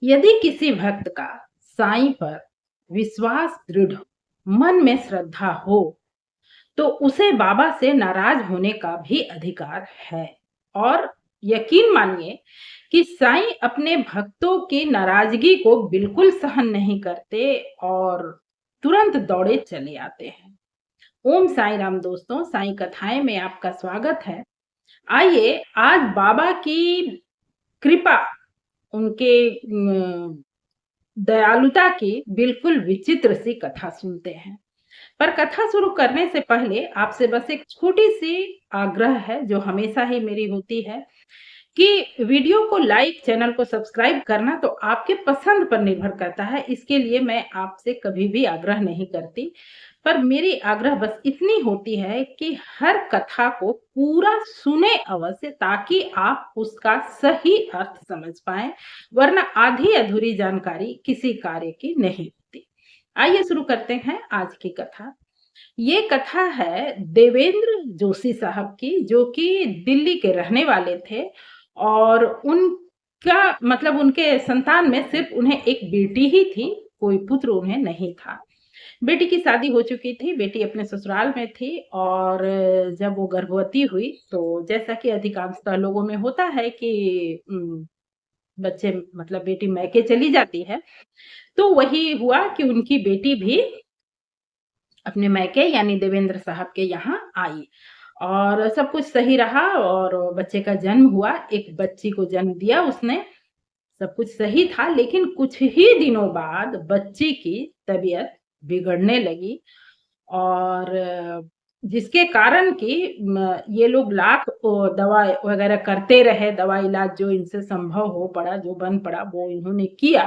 यदि किसी भक्त का साईं पर विश्वास दृढ़ हो, मन में श्रद्धा हो, तो उसे बाबा से नाराज होने का भी अधिकार है। और यकीन मानिए कि साईं अपने भक्तों की नाराजगी को बिल्कुल सहन नहीं करते और तुरंत दौड़े चले आते हैं। ओम साईं राम दोस्तों, साईं कथाएं में आपका स्वागत है। आइए आज बाबा की कृपा, उनके दयालुता की बिल्कुल विचित्र सी कथा सुनते हैं। पर कथा शुरू करने से पहले आपसे बस एक छोटी-सी आग्रह है जो हमेशा ही मेरी होती है कि वीडियो को लाइक, चैनल को सब्सक्राइब करना तो आपके पसंद पर निर्भर करता है। इसके लिए मैं आपसे कभी भी आग्रह नहीं करती। पर मेरी आग्रह बस इतनी होती है कि हर कथा को पूरा सुने अवश्य, ताकि आप उसका सही अर्थ समझ पाएँ, वरना आधी-अधूरी जानकारी किसी कार्य की नहीं होती। आइए शुरू करते हैं आज की कथा। ये कथा है देवेंद्र जोशी साहब की, जो कि दिल्ली के रहने वाले थे और उनका मतलब उनके संतान में सिर्फ उन्हें एक बेटी ही थी, कोई पुत्र उन्हें नहीं था। बेटी की शादी हो चुकी थी, बेटी अपने ससुराल में थी और जब वो गर्भवती हुई तो जैसा कि अधिकांशतः लोगों में होता है कि बच्चे मतलब बेटी मायके चली जाती है, तो वही हुआ कि उनकी बेटी भी अपने मायके यानी देवेंद्र साहब के यहाँ आई और सब कुछ सही रहा और बच्चे का जन्म हुआ। एक बच्ची को जन्म दिया उसने, सब कुछ सही था, लेकिन कुछ ही दिनों बाद बच्ची की तबीयत बिगड़ने लगी और जिसके कारण कि ये लोग लाख दवा वगैरह करते रहे, दवा इलाज जो इनसे संभव हो पड़ा, जो बन पड़ा वो इन्होंने किया,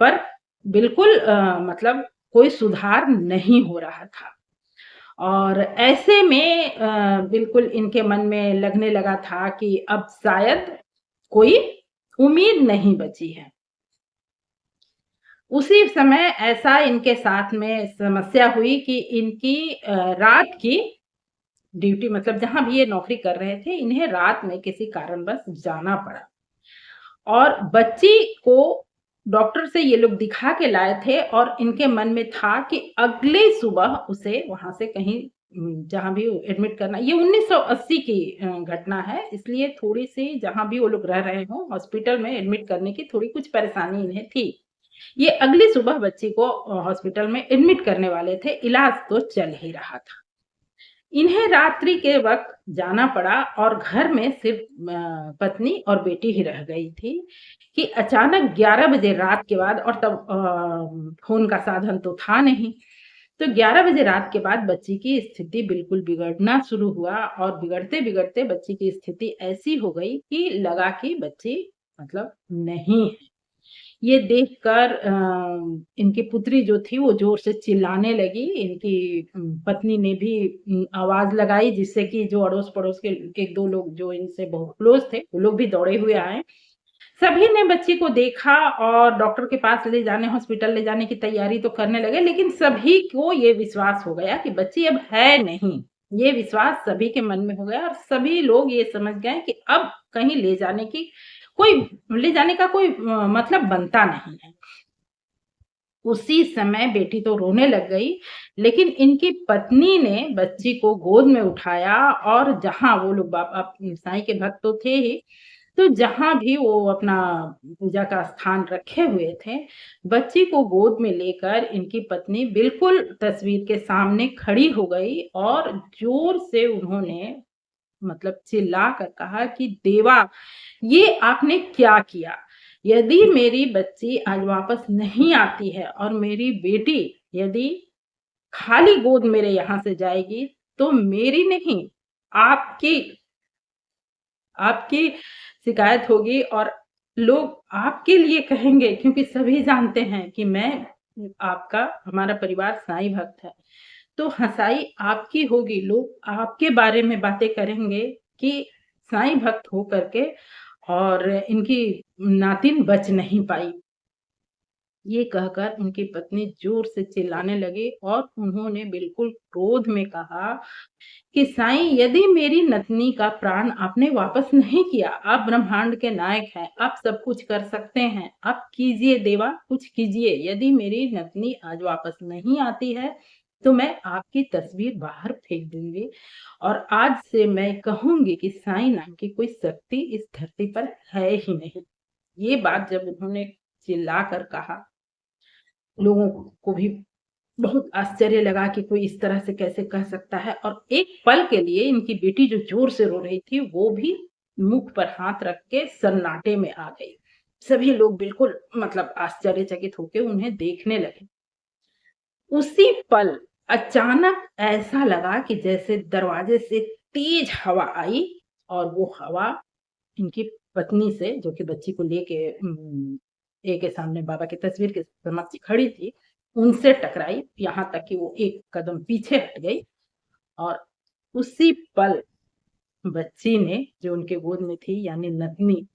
पर बिल्कुल मतलब कोई सुधार नहीं हो रहा था। और ऐसे में बिल्कुल इनके मन में लगने लगा था कि अब शायद कोई उम्मीद नहीं बची है। उसी समय ऐसा इनके साथ में समस्या हुई कि इनकी रात की ड्यूटी मतलब जहाँ भी ये नौकरी कर रहे थे, इन्हें रात में किसी कारणवश जाना पड़ा और बच्ची को डॉक्टर से ये लोग दिखा के लाए थे और इनके मन में था कि अगले सुबह उसे वहाँ से कहीं जहाँ भी एडमिट करना। ये 1980 की घटना है, इसलिए थोड़ी-सी जहाँ भी वो लोग रह रहे हों, हॉस्पिटल में एडमिट करने की थोड़ी कुछ परेशानी इन्हें थी। ये अगली सुबह बच्ची को हॉस्पिटल में एडमिट करने वाले थे, इलाज तो चल ही रहा था। इन्हें रात्रि के वक़्त जाना पड़ा और घर में सिर्फ़ पत्नी और बेटी ही रह गई थी कि अचानक 11 बजे रात के बाद और तब फ़ोन का साधन तो था नहीं। तो 11 बजे रात के बाद बच्ची की स्थिति बिल्कुल बिगड़ना शुरू हुआ और बिगड़ते-बिगड़ते बच्ची की स्थिति ऐसी हो गई कि लगा कि बच्ची मतलब नहीं है। ये देखकर इनकी पुत्री जो थी वो ज़ोर से चिल्लाने लगी। इनकी पत्नी ने भी आवाज़ लगाई, जिससे कि जो अड़ोस-पड़ोस के 1-2 लोग जो इनसे बहुत क्लोज़ थे, वो लोग भी दौड़े हुए आए। सभी ने बच्ची को देखा और डॉक्टर के पास ले जाने, हॉस्पिटल ले जाने की तैयारी तो करने लगे, लेकिन सभी को ये विश्वास हो गया कि बच्ची अब है नहीं। ये विश्वास सभी के मन में हो गया और सभी लोग ये समझ गए कि अब कहीं कोई ले जाने का कोई मतलब बनता नहीं है। उसी समय बेटी तो रोने लग गई, लेकिन इनकी पत्नी ने बच्ची को गोद में उठाया और जहाँ वो लोग आप साईं के भक्त तो थे ही, तो जहाँ भी वो अपना पूजा का स्थान रखे हुए थे, बच्ची को गोद में लेकर इनकी पत्नी बिल्कुल तस्वीर के सामने खड़ी हो गई और ज़ोर से उन्होंने मतलब चिल्लाकर कहा कि देवा, ये आपने क्या किया? यदि मेरी बच्ची आज वापस नहीं आती है और मेरी बेटी यदि खाली गोद मेरे यहाँ से जाएगी, तो मेरी नहीं, आपकी आपकी शिकायत होगी और लोग आपके लिए कहेंगे, क्योंकि सभी जानते हैं कि आपका हमारा परिवार साईं भक्त है। तो हँसाई आपकी होगी, लोग आपके बारे में बातें करेंगे कि साईं भक्त हो करके और इनकी नातिन बच नहीं पाई। ये कहकर उनकी पत्नी जोर से चिल्लाने लगी और उन्होंने बिल्कुल क्रोध में कहा कि साईं, यदि मेरी नतनी का प्राण आपने वापस नहीं किया, आप ब्रह्मांड के नायक हैं, आप सब कुछ कर सकते हैं, आप कीजिए देवा, कुछ कीजिए। यदि मेरी नतनी आज वापस नहीं आती है, तो मैं आपकी तस्वीर बाहर फेंक दूंगी और आज से मैं कहूंगी कि साईं नाम की कोई शक्ति इस धरती पर है ही नहीं। ये बात जब उन्होंने चिल्लाकर कहा, लोगों को भी बहुत आश्चर्य लगा कि कोई इस तरह से कैसे कह सकता है और एक पल के लिए इनकी बेटी जो जोर से रो रही थी, वो भी मुख पर हाथ रख के सन्नाटे में आ गई। सभी लोग बिल्कुल मतलब आश्चर्यचकित होके उन्हें देखने लगे। उसी पल अचानक ऐसा लगा कि जैसे दरवाजे से तेज हवा आई और वो हवा इनकी पत्नी से, जो कि बच्ची को लेके के सामने बाबा की तस्वीर के समक्ष खड़ी थी, उनसे टकराई, यहाँ तक कि वो एक कदम पीछे हट गई और उसी पल बच्ची ने, जो उनके गोद में थी यानी नतनी,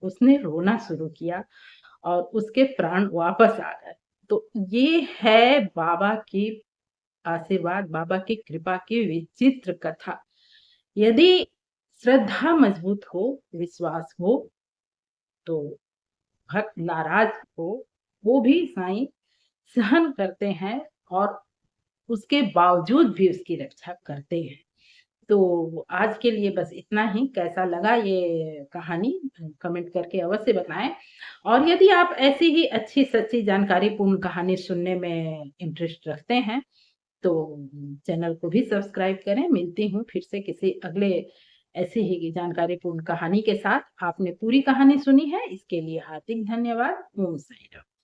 उसने रोना शुरू किया और उसके प्राण वापस आ गए। तो ये है बाबा की आशीर्वाद, बाबा की कृपा की विचित्र कथा। यदि श्रद्धा मजबूत हो, विश्वास हो, तो भक्त नाराज हो, वो भी साईं सहन करते हैं और उसके बावजूद भी उसकी रक्षा करते हैं। तो आज के लिए बस इतना ही। कैसा लगा ये कहानी कमेंट करके अवश्य बताएँ और यदि आप ऐसी ही अच्छी-सच्ची जानकारीपूर्ण कहानी सुनने में इंटरेस्ट रखते हैं, तो चैनल को भी सब्सक्राइब करें। मिलती हूँ फिर से किसी अगले ऐसी ही जानकारीपूर्ण कहानी के साथ। आपने पूरी कहानी सुनी है, इसके लिए हार्दिक धन्यवाद। ओम साईं राम।